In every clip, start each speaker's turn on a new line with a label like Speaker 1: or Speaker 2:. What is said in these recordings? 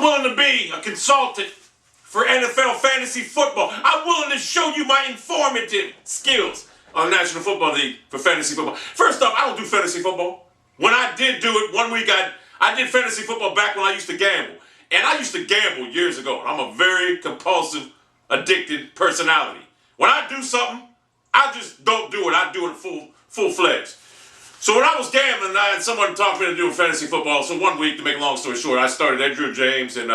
Speaker 1: willing to be a consultant for NFL fantasy football. I'm willing to show you my informative skills on the National Football League for fantasy football. First off, I don't do fantasy football. When I did do it, one week I did fantasy football back when I used to gamble. And I used to gamble years ago. I'm a very compulsive, addicted personality. When I do something, I just don't do it. I do it full-fledged. So when I was gambling, I had someone talk me to do fantasy football. So one week, to make a long story short, I started Andrew James and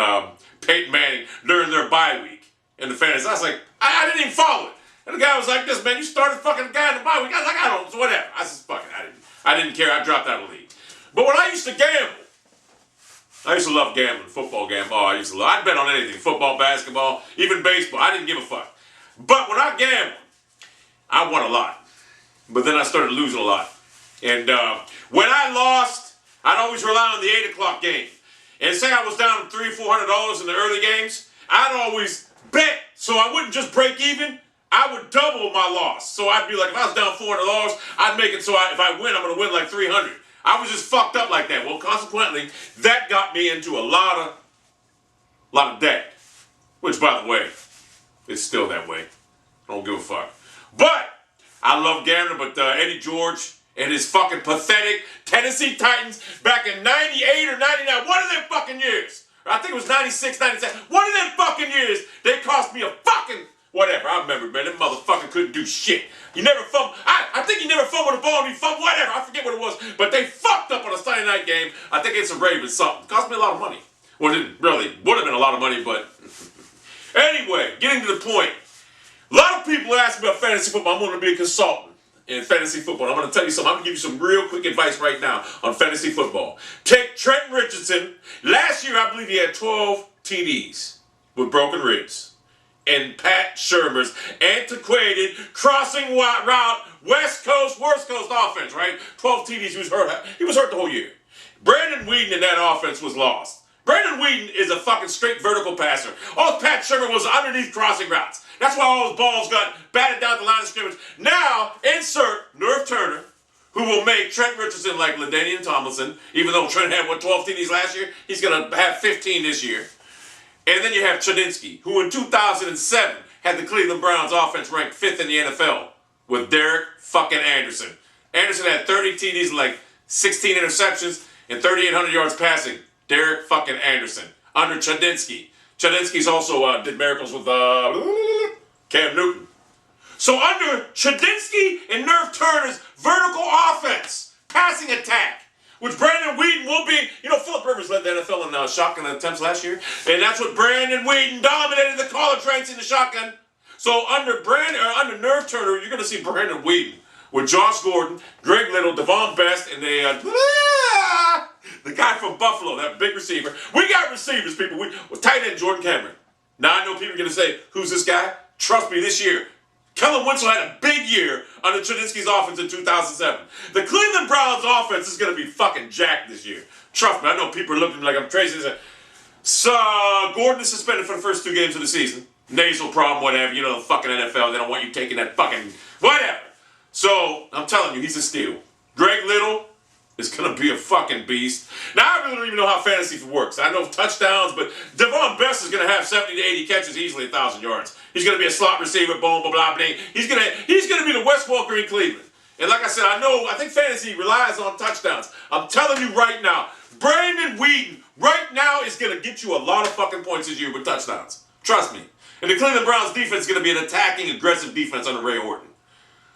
Speaker 1: Peyton Manning during their bye week in the fantasy. I was like, I didn't even follow it. And the guy was like, "This man, you started fucking the guy in the bye week." I was like, "I don't, so whatever." I said, "Fuck it, I didn't care. I dropped out of the league." But when I used to gamble, I used to love gambling, football gambling. Oh, I'd bet on anything, football, basketball, even baseball. I didn't give a fuck. But when I gambled, I won a lot. But then I started losing a lot. And when I lost, I'd always rely on the 8 o'clock game. And say I was down $300, $400 in the early games, I'd always bet so I wouldn't just break even. I would double my loss. So I'd be like, if I was down $400, I'd make it so if I win, I'm going to win like $300. I was just fucked up like that. Well, consequently, that got me into a lot of debt. Which, by the way, is still that way. I don't give a fuck. But I love gambling, but Eddie George and his fucking pathetic Tennessee Titans back in 98 or 99, one of them fucking years. I think it was 96, 97. One of them fucking years, they cost me a fucking whatever. I remember, man, that motherfucker couldn't do shit. He never fumbled. I think he never fumbled the ball and he fumbled, whatever. I forget what it was. But they fucked up on a Sunday night game. I think it's a Ravens something. It cost me a lot of money. Well, it really would have been a lot of money, but anyway, getting to the point. A lot of people ask me about fantasy football. I'm going to be a consultant in fantasy football. I'm going to tell you something. I'm going to give you some real quick advice right now on fantasy football. Take Trent Richardson. Last year, I believe he had 12 TDs with broken ribs. And Pat Shurmur's antiquated crossing route, West Coast, Worst Coast offense, right? 12 TDs, he was hurt. He was hurt the whole year. Brandon Whedon in that offense was lost. Brandon Whedon is a fucking straight vertical passer. All Pat Shurmur was underneath crossing routes. That's why all those balls got batted down the line of scrimmage. Now, insert Nerf Turner, who will make Trent Richardson like LaDainian Tomlinson, even though Trent had, 12 TDs last year? He's going to have 15 this year. And then you have Chadinsky, who in 2007 had the Cleveland Browns offense ranked 5th in the NFL with Derek fucking Anderson. Anderson had 30 TDs, like 16 interceptions, and 3,800 yards passing. Derek fucking Anderson under Chadinsky. Chadinsky's also did miracles with Cam Newton. So under Chadinsky and Nerf Turner's vertical offense, passing attack, which Brandon Whedon will be. You know, Phillip Rivers led the NFL in shotgun attempts last year. And that's what Brandon Whedon dominated the college ranks in the shotgun. So under Nerf Turner, you're going to see Brandon Whedon with Josh Gordon, Greg Little, Devon Best, and the guy from Buffalo, that big receiver. We got receivers, people. With tight end Jordan Cameron. Now I know people are going to say, who's this guy? Trust me, this year, Kellen Winslow had a big year under Chadinsky's offense in 2007. The Cleveland Browns offense is going to be fucking jacked this year. Trust me, I know people are looking like I'm crazy. So, Gordon is suspended for the first 2 games of the season. Nasal problem, whatever. You know, the fucking NFL, they don't want you taking that fucking whatever. So, I'm telling you, he's a steal. Greg Little is going to be a fucking beast. Now, I really don't even know how fantasy works. I know touchdowns, but Devon Best is going to have 70 to 80 catches, easily 1,000 yards. He's going to be a slot receiver, boom, blah, blah, blah. He's going to be the Wes Welker in Cleveland. And like I said, I think fantasy relies on touchdowns. I'm telling you right now, Brandon Whedon right now is going to get you a lot of fucking points this year with touchdowns. Trust me. And the Cleveland Browns defense is going to be an attacking, aggressive defense under Ray Orton.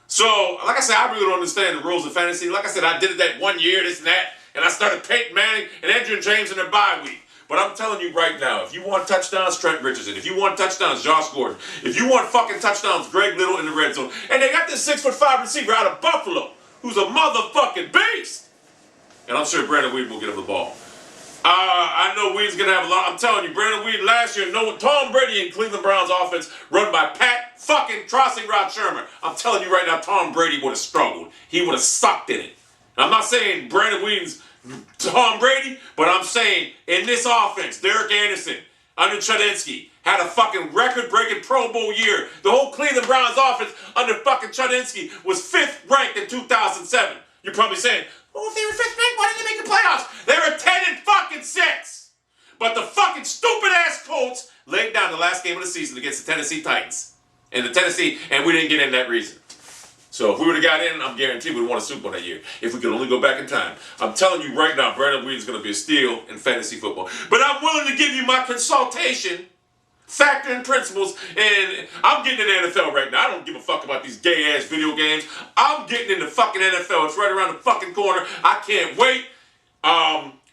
Speaker 1: So, like I said, I really don't understand the rules of fantasy. Like I said, I did it that 1 year, this and that, and I started Peyton Manning and Andrew James in their bye week. But I'm telling you right now, if you want touchdowns, Trent Richardson. If you want touchdowns, Josh Gordon. If you want fucking touchdowns, Greg Little in the red zone. And they got this 6'5" receiver out of Buffalo, who's a motherfucking beast. And I'm sure Brandon Whedon will get him the ball. I know Whedon's going to have a lot. I'm telling you, Brandon Whedon last year, Tom Brady in Cleveland Browns offense run by Pat fucking crossing route Shurmur. I'm telling you right now, Tom Brady would have struggled. He would have sucked in it. And I'm not saying Brandon Whedon's Tom Brady, but I'm saying in this offense, Derek Anderson under Chadinsky had a fucking record-breaking Pro Bowl year. The whole Cleveland Browns offense under fucking Chadinsky was 5th ranked in 2007. You're probably saying, well, if they were 5th ranked, why didn't they make the playoffs? They were 10 and fucking 6. But the fucking stupid-ass Colts laid down the last game of the season against the Tennessee Titans. And we didn't get in that reason. So if we would have got in, I'm guaranteed we'd won a Super Bowl that year. If we could only go back in time. I'm telling you right now, Brandon Williams is going to be a steal in fantasy football. But I'm willing to give you my consultation, factor and principles, and I'm getting in the NFL right now. I don't give a fuck about these gay-ass video games. I'm getting in the fucking NFL. It's right around the fucking corner. I can't wait.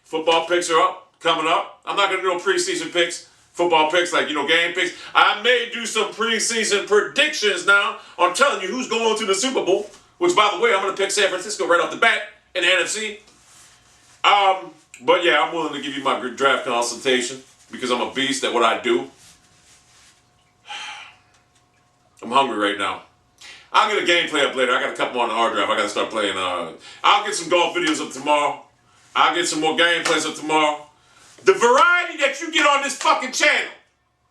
Speaker 1: Football picks are coming up. I'm not going to do no preseason picks. Football picks, like, game picks. I may do some preseason predictions now. I'm telling you who's going to the Super Bowl. Which, by the way, I'm going to pick San Francisco right off the bat in the NFC. But yeah, I'm willing to give you my draft consultation because I'm a beast at what I do. I'm hungry right now. I'll get a gameplay up later. I got a couple on the hard drive. I got to start playing. I'll get some golf videos up tomorrow. I'll get some more gameplays up tomorrow. The variety that you get on this fucking channel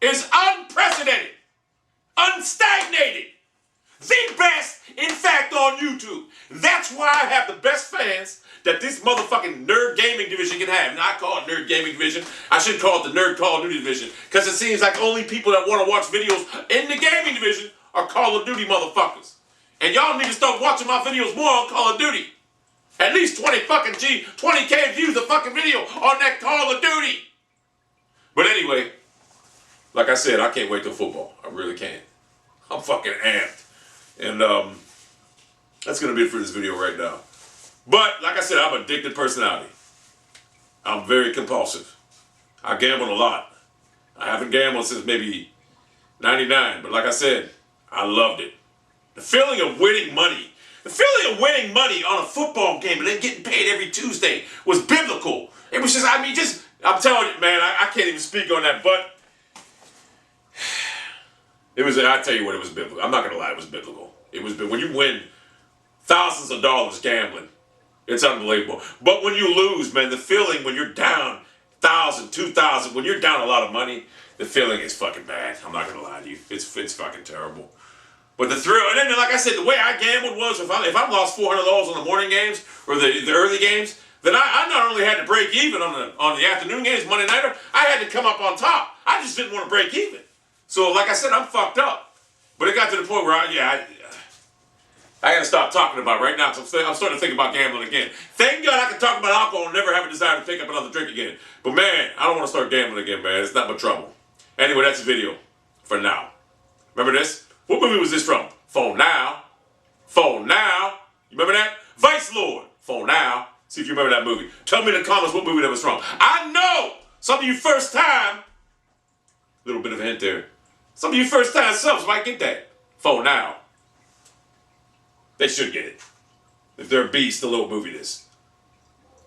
Speaker 1: is unprecedented, unstagnated, the best, in fact, on YouTube. That's why I have the best fans that this motherfucking nerd gaming division can have. Now, I call it nerd gaming division. I should call it the nerd Call of Duty division because it seems like only people that want to watch videos in the gaming division are Call of Duty motherfuckers. And y'all need to start watching my videos more on Call of Duty. At least 20K views a fucking video on that Call of Duty. But anyway, like I said, I can't wait till football. I really can't. I'm fucking amped. And that's going to be it for this video right now. But like I said, I'm an addicted personality. I'm very compulsive. I gamble a lot. I haven't gambled since maybe 99. But like I said, I loved it. The feeling of winning money. The feeling of winning money on a football game and then getting paid every Tuesday was biblical. It was just, I'm telling you, man, I can't even speak on that, but I tell you what, it was biblical. I'm not going to lie, it was biblical. It was, when you win thousands of dollars gambling, it's unbelievable. But when you lose, man, the feeling when you're down 1,000, 2,000, when you're down a lot of money, the feeling is fucking bad. I'm not going to lie to you. It's fucking terrible. But the thrill, and then like I said, the way I gambled was if I lost $400 on the morning games or the early games, then I not only had to break even on the afternoon games, Monday nighter, I had to come up on top. I just didn't want to break even. So like I said, I'm fucked up. But it got to the point where I got to stop talking about it right now. So I'm starting to think about gambling again. Thank God I can talk about alcohol and never have a desire to pick up another drink again. But man, I don't want to start gambling again, man. It's not but trouble. Anyway, that's the video for now. Remember this? What movie was this from? Phone Now. Phone Now. You remember that? Vice Lord. Phone Now. See if you remember that movie. Tell me in the comments what movie that was from. I know some of you first time, little bit of a hint there. Some of you first time subs might get that. Phone Now. They should get it. If they're a beast, the little movie this.